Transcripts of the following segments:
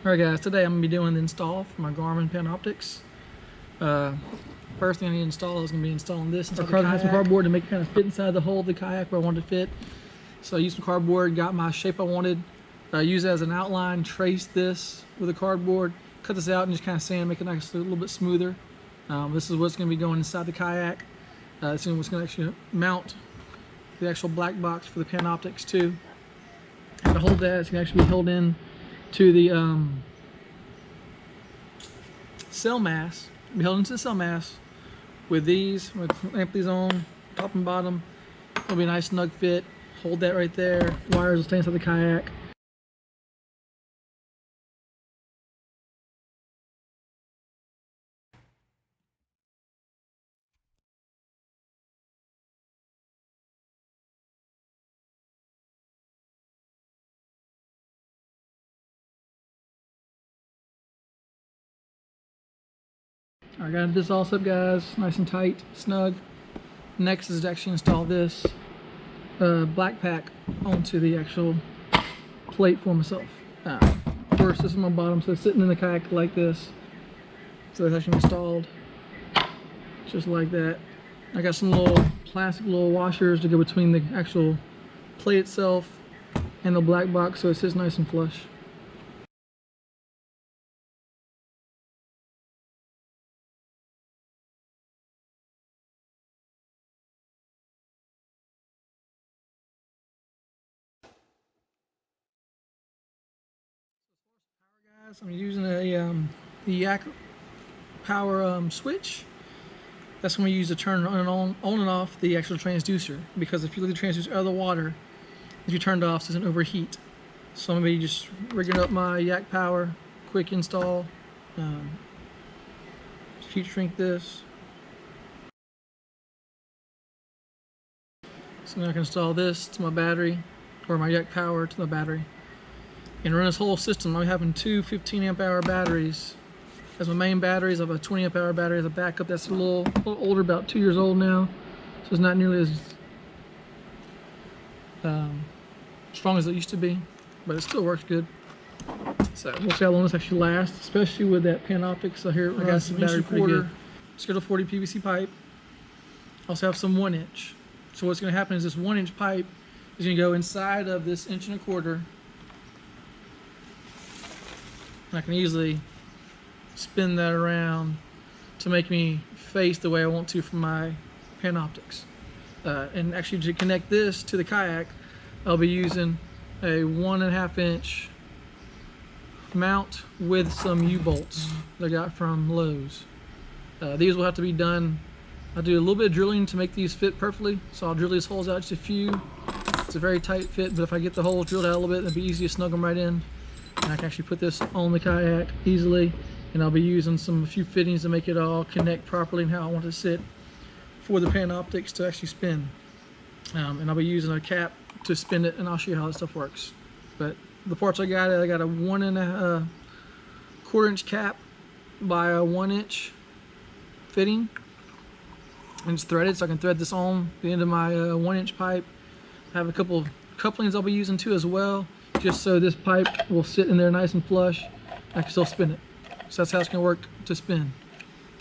Alright guys, today I'm going to be doing the install for my Garmin Panoptix. First thing I need to install is going to be installing this inside the kayak. I had some cardboard to make it kind of fit inside the hole of the kayak where I wanted to fit. So I used some cardboard, got my shape I wanted. I used it as an outline, traced this with the cardboard, cut this out and just kind of sand, make it nice, a little bit smoother. This is what's going to be going inside the kayak. This is what's going to actually mount the actual black box for the Panoptix too. And to hold that, it's going to actually be held in to the cell mass, be held into the cell mass with these, with clamp these on top and bottom. It'll be a nice snug fit. Hold that right there. Wires will stay inside the kayak. I got this all set, guys, nice and tight, snug. Next is to actually install this black pack onto the actual plate for myself. First, this is my bottom, so it's sitting in the kayak like this. So it's actually installed just like that. I got some little plastic little washers to go between the actual plate itself and the black box, so it sits nice and flush. I'm using a the Yak-Power switch. That's when we use to turn on and off the actual transducer, because if you leave the transducer out of the water, if you turn it off, it doesn't overheat. So I'm going to be just rigging up my Yak-Power, quick install. Heat shrink this. So now I can install this to my battery, or my Yak-Power to the battery. And run this whole system. I'm having two 15 amp hour batteries as my main batteries. I have a 20 amp hour battery as a backup. That's a little older, about 2 years old now, so it's not nearly as strong as it used to be, but it still works good. So we'll see how long this actually lasts, especially with that Panoptix. So here I got some battery quarter, Schedule 40 PVC pipe. Also have some 1 inch. So what's going to happen is this 1 inch pipe is going to go inside of this 1.25 inch. I can easily spin that around to make me face the way I want to for my Panoptix. And actually, to connect this to the kayak, I'll be using a 1.5 inch mount with some U-bolts that I got from Lowe's. These will have to be done. I'll do a little bit of drilling to make these fit perfectly, so I'll drill these holes out just a few. It's a very tight fit, but if I get the holes drilled out a little bit, it'll be easy to snug them right in. And I can actually put this on the kayak easily, and I'll be using a few fittings to make it all connect properly and how I want it to sit for the Panoptix to actually spin. And I'll be using a cap to spin it, and I'll show you how that stuff works. But the parts I got a 1.25 inch cap by a 1 inch fitting, and it's threaded, so I can thread this on the end of my 1 inch pipe. I have a couple of couplings I'll be using too as well, just so this pipe will sit in there nice and flush. I can still spin it. So that's how it's going to work to spin.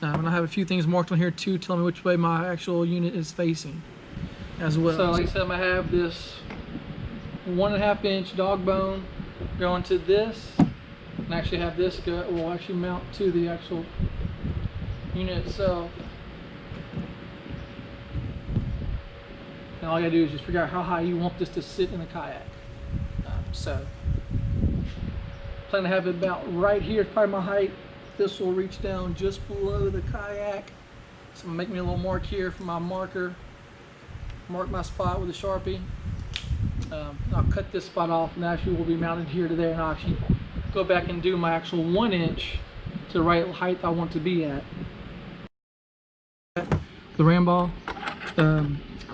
And I have a few things marked on here too, telling me which way my actual unit is facing as well. So like I said, I'm going to have this 1.5 inch dog bone going to this, and actually have this will actually mount to the actual unit itself. And all you gotta do is just figure out how high you want this to sit in the kayak. So, plan to have it about right here. It's probably my height. This will reach down just below the kayak. So I'm gonna make me a little mark here for my marker. Mark my spot with a Sharpie. I'll cut this spot off, and actually will be mounted here to there, and I'll actually go back and do my actual 1 inch to the right height I want to be at. The ram ball, I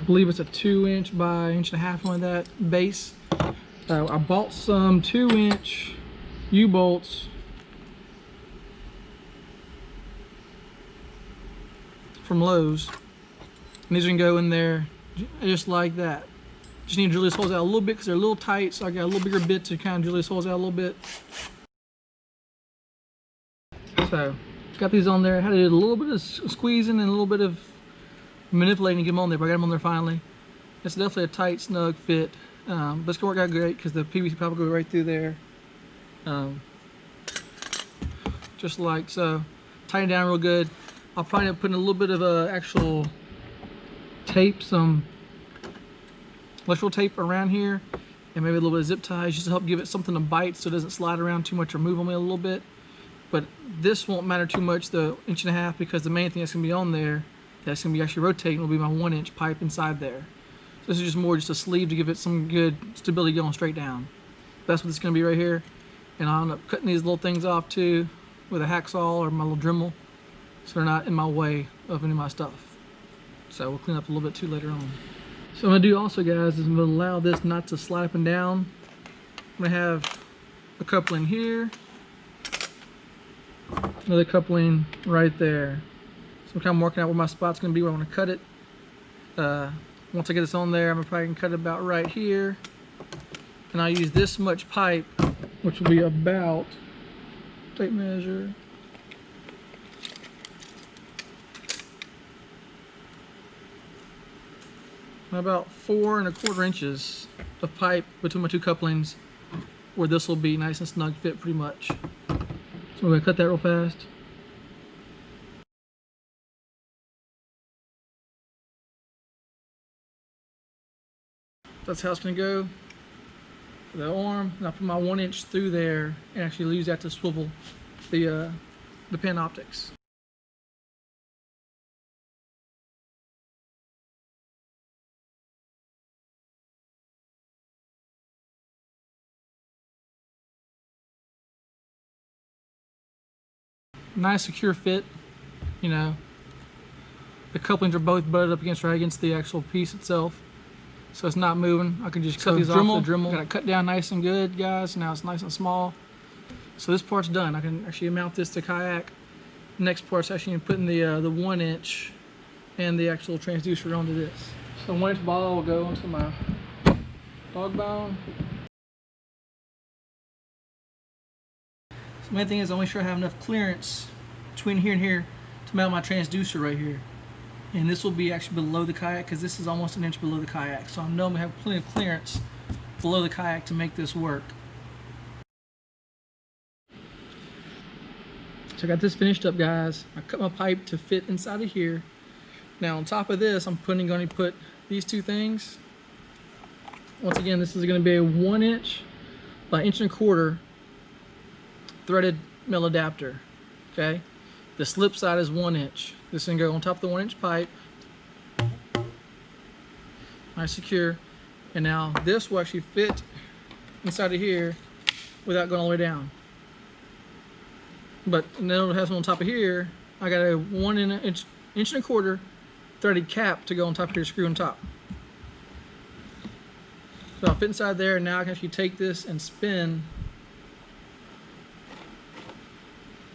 believe it's a 2 inch by 1.5 inch on that base. I bought some 2 inch U-bolts from Lowe's, and these are gonna go in there just like that. Just need to drill these holes out a little bit because they're a little tight, so I got a little bigger bit to kind of drill these holes out a little bit. So got these on there. I had to do a little bit of squeezing and a little bit of manipulating to get them on there, but I got them on there finally. It's definitely a tight, snug fit, but it's gonna work out great because the PVC pipe will go right through there, just like so. Tighten it down real good. I'll probably end up putting a little bit of actual tape, some electrical tape around here, and maybe a little bit of zip ties just to help give it something to bite so it doesn't slide around too much or move on me a little bit. But this won't matter too much, the 1.5 inches, because the main thing that's gonna be on there that's gonna be actually rotating will be my 1-inch pipe inside there. So this is just more just a sleeve to give it some good stability going straight down. That's what it's gonna be right here. And I'll end up cutting these little things off too with a hacksaw or my little Dremel, so they're not in my way of any of my stuff. So we'll clean up a little bit too later on. So what I'm gonna do also, guys, is I'm gonna allow this not to slide up and down. I'm gonna have a coupling here, another coupling right there. So I'm kind of working out where my spot's gonna be where I want to cut it. Once I get this on there, I'm probably gonna cut it about right here, and I'll use this much pipe, which will be about, tape measure, about 4 1/4 inches of pipe between my two couplings, where this will be nice and snug fit pretty much. So I'm gonna cut that real fast. That's how it's gonna go for the arm, and I'll put my 1-inch through there and actually use that to swivel the Panoptix. Nice secure fit, you know. The couplings are both butted up against right against the actual piece itself, so it's not moving. I can just cut these off the Dremel. Got it cut down nice and good, guys. Now it's nice and small. So this part's done. I can actually mount this to kayak. Next part's actually putting the 1-inch and the actual transducer onto this. So 1-inch ball will go onto my dog bone. So the main thing is I want to make sure I have enough clearance between here and here to mount my transducer right here. And this will be actually below the kayak because this is almost 1 inch below the kayak. So I know I'm gonna have plenty of clearance below the kayak to make this work. So I got this finished up, guys. I cut my pipe to fit inside of here. Now on top of this, I'm going to put these two things. Once again, this is going to be a 1-inch by 1.25 inch threaded metal adapter. Okay, the slip side is 1 inch. This is going to go on top of the 1-inch pipe. Nice secure. And now this will actually fit inside of here without going all the way down. But then it has one on top of here. I got a 1 1.25 inch threaded cap to go on top of here, screw on top. So I'll fit inside there, and now I can actually take this and spin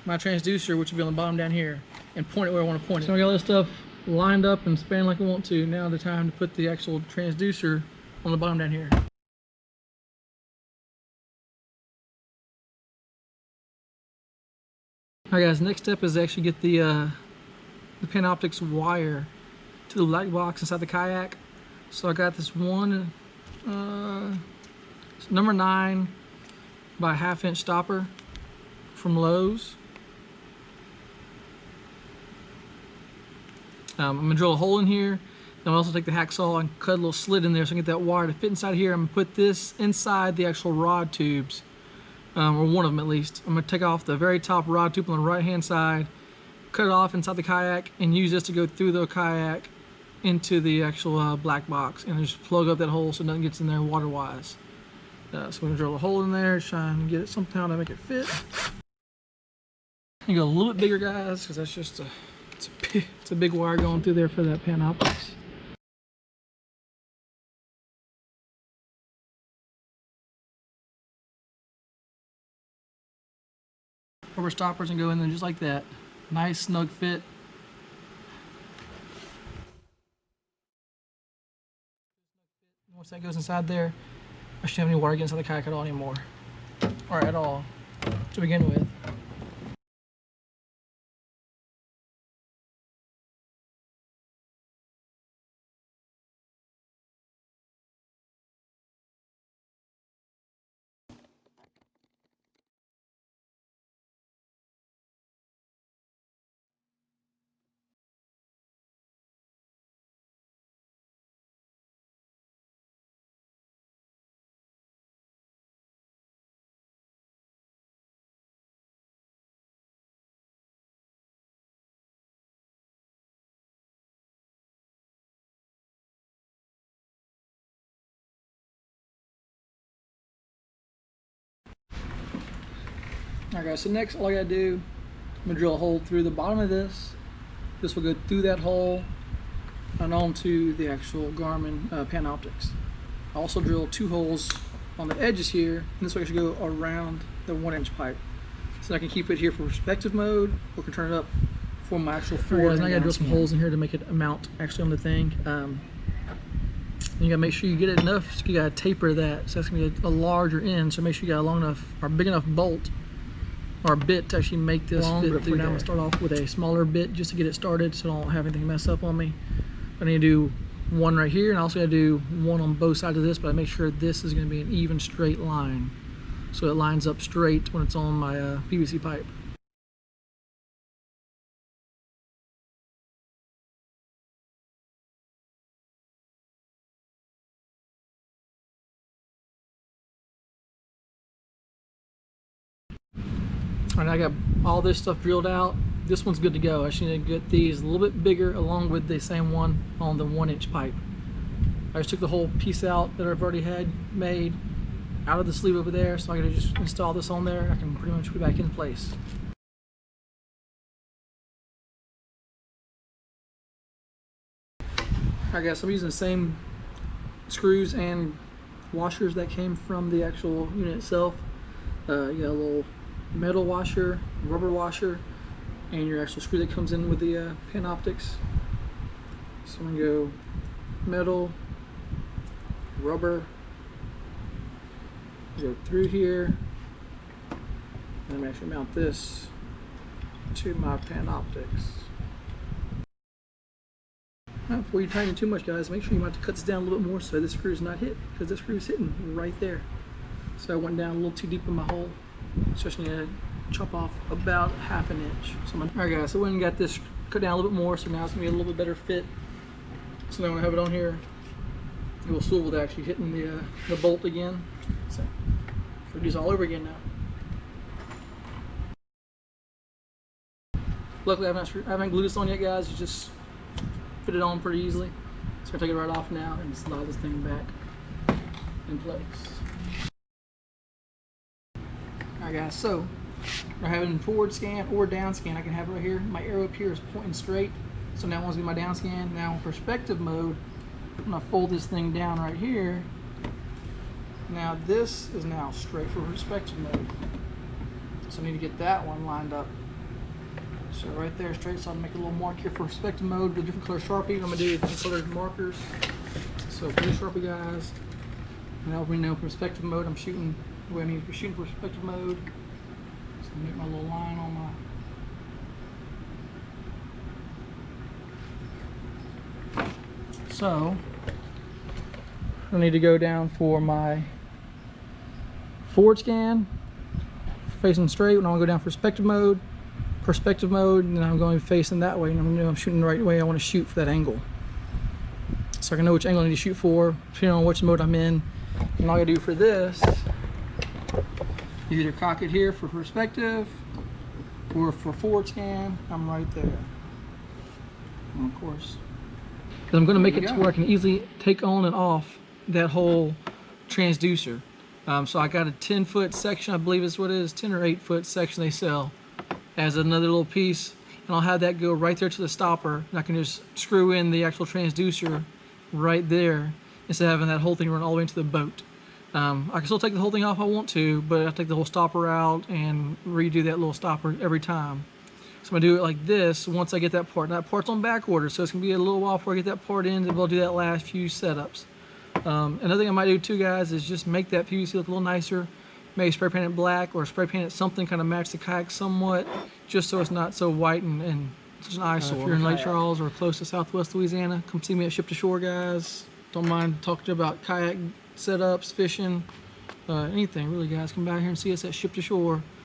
my transducer, which will be on the bottom down here, and point it where I want to point it. So I got all this stuff lined up and span like I want to. Now the time to put the actual transducer on the bottom down here. Alright guys, next step is to actually get the Panoptix wire to the light box inside the kayak. So I got this one it's number 9 by 1/2 inch stopper from Lowe's. I'm going to drill a hole in here. Then I'll also take the hacksaw and cut a little slit in there so I can get that wire to fit inside here. I'm going to put this inside the actual rod tubes, or one of them at least. I'm going to take off the very top rod tube on the right hand side, cut it off inside the kayak, and use this to go through the kayak into the actual black box, and just plug up that hole so nothing gets in there water wise. So I'm going to drill a hole in there, try and get it somehow to make it fit. You go a little bit bigger, guys, because that's just it's a big wire going through there for that Panoptix. Rubber stoppers and go in there just like that. Nice snug fit. Once that goes inside there, I shouldn't have any water getting inside the kayak at all anymore, or at all to begin with. Alright guys, so next all I gotta do, I'm gonna drill a hole through the bottom of this. This will go through that hole and onto the actual Garmin Panoptix. I also drill 2 holes on the edges here, and this way I should go around the 1-inch pipe. So I can keep it here for perspective mode, or can turn it up for my actual forward. Right, guys, I gotta drill some holes in here to make it mount actually on the thing. You gotta make sure you get it enough, so you gotta taper that. So that's gonna be a larger end, so make sure you got a long enough or big enough bolt or bit to actually make this fit through there. I'm gonna start off with a smaller bit just to get it started so I don't have anything mess up on me. I need to do one right here, and I also gotta do one on both sides of this, but I make sure this is gonna be an even straight line. So it lines up straight when it's on my PVC pipe. Alright, I got all this stuff drilled out. This one's good to go. I just need to get these a little bit bigger along with the same one on the 1-inch pipe. I just took the whole piece out that I've already had made out of the sleeve over there, so I gotta just install this on there and I can pretty much put it back in place. Alright guys, so I'm using the same screws and washers that came from the actual unit itself. You got a little metal washer, rubber washer, and your actual screw that comes in with the Panoptix. So I'm gonna go metal, rubber, go through here, and I'm actually mount this to my Panoptix. Now, before you tighten it too much, guys, make sure you might have to cut this down a little bit more so this screw is not hit, because this screw is hitting right there. So I went down a little too deep in my hole. So I just need to chop off about 1/2 inch. So alright guys, so I went and got this cut down a little bit more, so now it's gonna be a little bit better fit. So now when I have it on here, it will swivel to actually hitting the bolt again. So do this all over again now. Luckily I haven't glued this on yet, guys. You just fit it on pretty easily. So I'm gonna take it right off now and slide this thing back in place. Alright guys, so we're having forward scan or down scan. I can have it right here. My arrow up here is pointing straight. So now it wants to be my down scan. Now in perspective mode, I'm gonna fold this thing down right here. Now this is now straight for perspective mode. So I need to get that one lined up. So right there straight, so I'll make a little mark here for perspective mode with different color Sharpie. I'm gonna do different colored markers. So blue Sharpie, guys. Now we know perspective mode, I'm shooting the way I need to be shooting perspective mode. So I'll make my little line on my... So I need to go down for my forward scan, facing straight. When I want to go down for perspective mode, and then I'm going facing that way, and I'm shooting the right way I want to shoot for that angle. So I can know which angle I need to shoot for, depending on which mode I'm in. And all I gotta do for this, you either cock it here for perspective, or for forward scan, I'm right there. And of course, I'm gonna make it to where I can easily take on and off that whole transducer. So I got a 10-foot section, I believe is what it is, 10 or 8-foot section they sell as another little piece, and I'll have that go right there to the stopper, and I can just screw in the actual transducer right there instead of having that whole thing run all the way into the boat. I can still take the whole thing off if I want to, but I take the whole stopper out and redo that little stopper every time. So I'm gonna do it like this once I get that part. Now that part's on back order, so it's gonna be a little while before I get that part in, and we'll do that last few setups. Another thing I might do too, guys, is just make that PVC look a little nicer. Maybe spray paint it black or spray paint it something, kind of match the kayak somewhat, just so it's not so white and such an eyesore. If you're in Lake Charles or close to Southwest Louisiana, come see me at Ship to Shore, guys. Don't mind talking to you about kayak setups, fishing, anything really, guys. Come by here and see us at Ship to Shore.